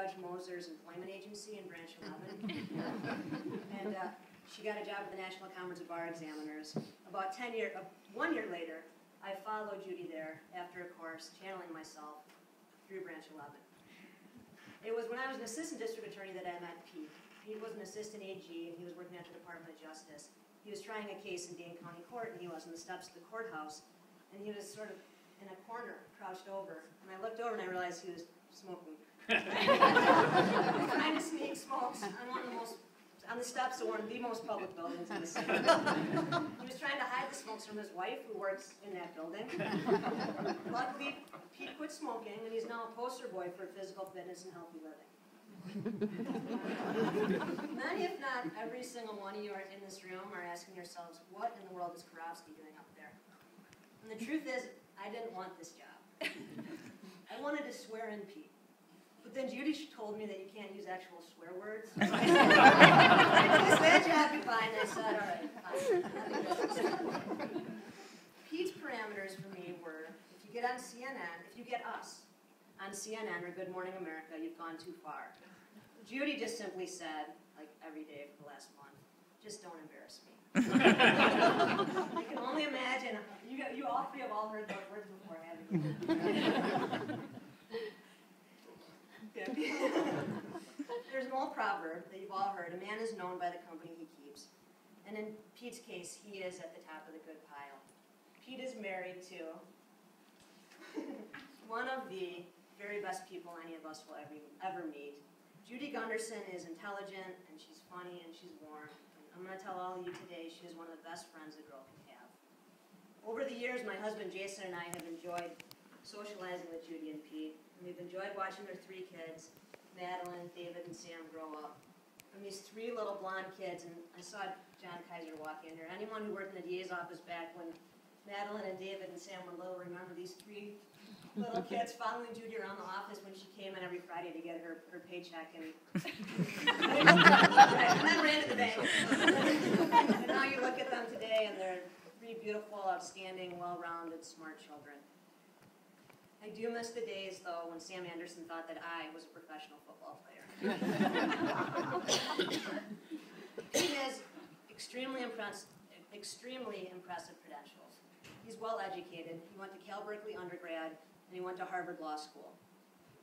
Judge Moser's employment agency in Branch 11. And she got a job at the National Conference of Bar Examiners. About 1 year later, I followed Judy there after a course, channeling myself through Branch 11. It was when I was an assistant district attorney that I met Pete. Pete was an assistant AG, and he was working at the Department of Justice. He was trying a case in Dane County Court, and he was on the steps of the courthouse, and he was sort of in a corner, crouched over. And I looked over, and I realized he was smoking. Trying to sneak smokes on the steps of one of the most public buildings in the city. He was trying to hide the smokes from his wife, who works in that building. Luckily, Pete quit smoking, and he's now a poster boy for physical fitness and healthy living. Many, if not every single one of you are in this room are asking yourselves, what in the world is Karofsky doing up there? And the truth is, I didn't want this job. I wanted to swear in Pete. But then Judy told me that you can't use actual swear words. So I said, that job be fine. I said, all right, fine. Pete's parameters for me were, if you get on CNN, if you get us on CNN or Good Morning America, you've gone too far. Judy just simply said, like every day for the last month, just don't embarrass me. I can only imagine, you all three have all heard those words before, haven't you? There's an old proverb that you've all heard, a man is known by the company he keeps. And in Pete's case, he is at the top of the good pile. Pete is married to one of the very best people any of us will ever meet. Judy Gunderson is intelligent, and she's funny, and she's warm. And I'm going to tell all of you today, she is one of the best friends a girl can have. Over the years, my husband Jason and I have enjoyed socializing with Judy and Pete, and we've enjoyed watching their 3 kids, Madeline, David, and Sam, grow up. From these 3 little blonde kids, and I saw John Kaiser walk in here. Anyone who worked in the DA's office back when Madeline and David and Sam were little remember these 3 little kids following Judy around the office when she came in every Friday to get her paycheck and then ran to the bank. And now you look at them today and they're 3 beautiful, outstanding, well-rounded, smart children. I do miss the days, though, when Sam Anderson thought that I was a professional football player. He has extremely impressive credentials. He's well-educated. He went to Cal Berkeley undergrad, and he went to Harvard Law School.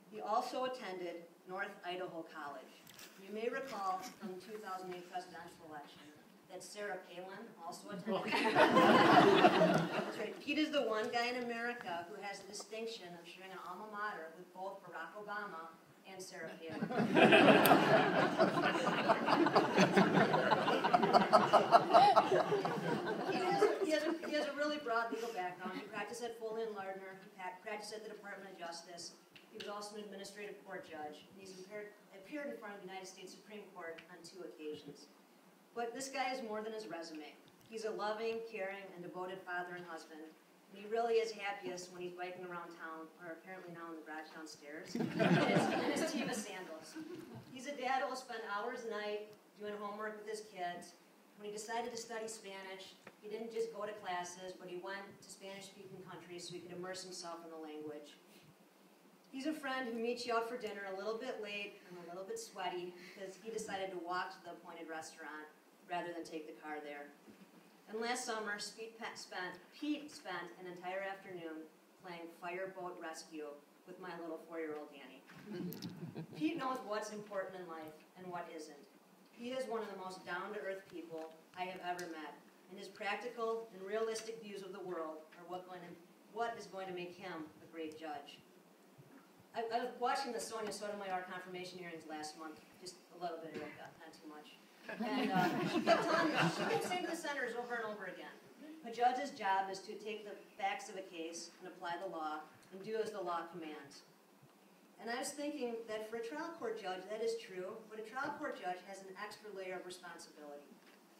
He also attended North Idaho College. You may recall from the 2008 presidential election that Sarah Palin also attended. That's right. Pete is the one guy in America who has the distinction of sharing an alma mater with both Barack Obama and Sarah Palin. He has a really broad legal background. He practiced at Foley and Lardner. He practiced at the Department of Justice. He was also an administrative court judge. And he's appeared in front of the United States Supreme Court on 2 occasions. But this guy is more than his resume. He's a loving, caring, and devoted father and husband. And he really is happiest when he's biking around town, or apparently now in the garage downstairs, in his Teva sandals. He's a dad who will spend hours a night doing homework with his kids. When he decided to study Spanish, he didn't just go to classes, but he went to Spanish-speaking countries so he could immerse himself in the language. He's a friend who meets you out for dinner a little bit late and a little bit sweaty because he decided to walk to the appointed restaurant rather than take the car there. And last summer, Pete spent an entire afternoon playing Fireboat Rescue with my little 4-year-old Danny. Pete knows what's important in life and what isn't. He is one of the most down-to-earth people I have ever met, and his practical and realistic views of the world are what is going to make him a great judge. I was watching the Sonia Sotomayor confirmation hearings last month, just a little bit ago, not too much. And she kept saying to the senators over and over again, a judge's job is to take the facts of a case and apply the law and do as the law commands. And I was thinking that for a trial court judge, that is true, but a trial court judge has an extra layer of responsibility.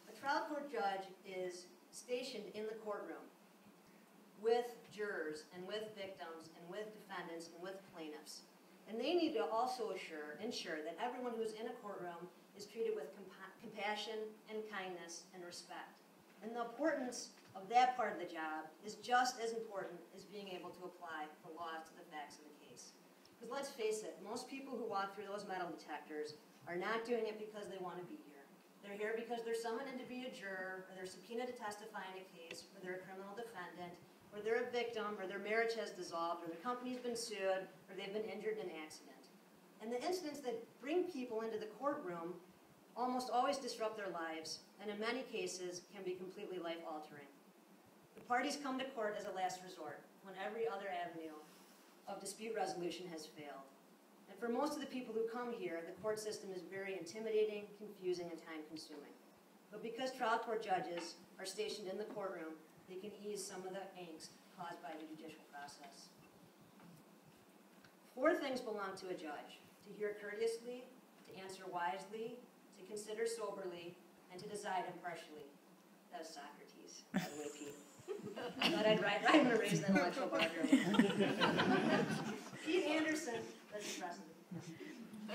A trial court judge is stationed in the courtroom with jurors and with victims and with defendants and with plaintiffs. And they need to also ensure that everyone who is in a courtroom is treated with compassion and kindness and respect. And the importance of that part of the job is just as important as being able to apply the law to the facts of the case. Because let's face it, most people who walk through those metal detectors are not doing it because they want to be here. They're here because they're summoned in to be a juror, or they're subpoenaed to testify in a case, or they're a criminal defendant, or they're a victim, or their marriage has dissolved, or their company's been sued, or they've been injured in an accident. And the incidents that bring people into the courtroom almost always disrupt their lives, and in many cases can be completely life-altering. The parties come to court as a last resort, when every other avenue of dispute resolution has failed. And for most of the people who come here, the court system is very intimidating, confusing, and time-consuming. But because trial court judges are stationed in the courtroom, they can ease some of the angst caused by the judicial process. 4 things belong to a judge: to hear courteously, to answer wisely, to consider soberly, and to decide impartially. That was Socrates, by the way, Pete. I thought I'd rhyme and erase the intellectual barrier. Pete Anderson, that's impressive.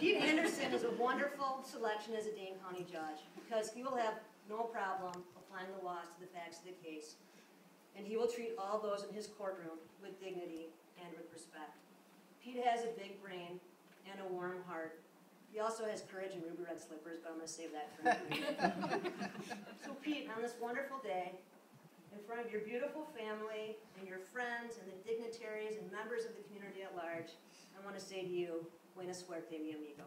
Pete Anderson is a wonderful selection as a Dane County judge because he will have no problem applying the laws to the facts of the case, and he will treat all those in his courtroom with dignity and with respect. Pete has a big brain and a warm heart. He also has courage and ruby red slippers, but I'm going to save that for him. So Pete, on this wonderful day, in front of your beautiful family and your friends and the dignitaries and members of the community at large, I want to say to you, buena suerte, mi amigo.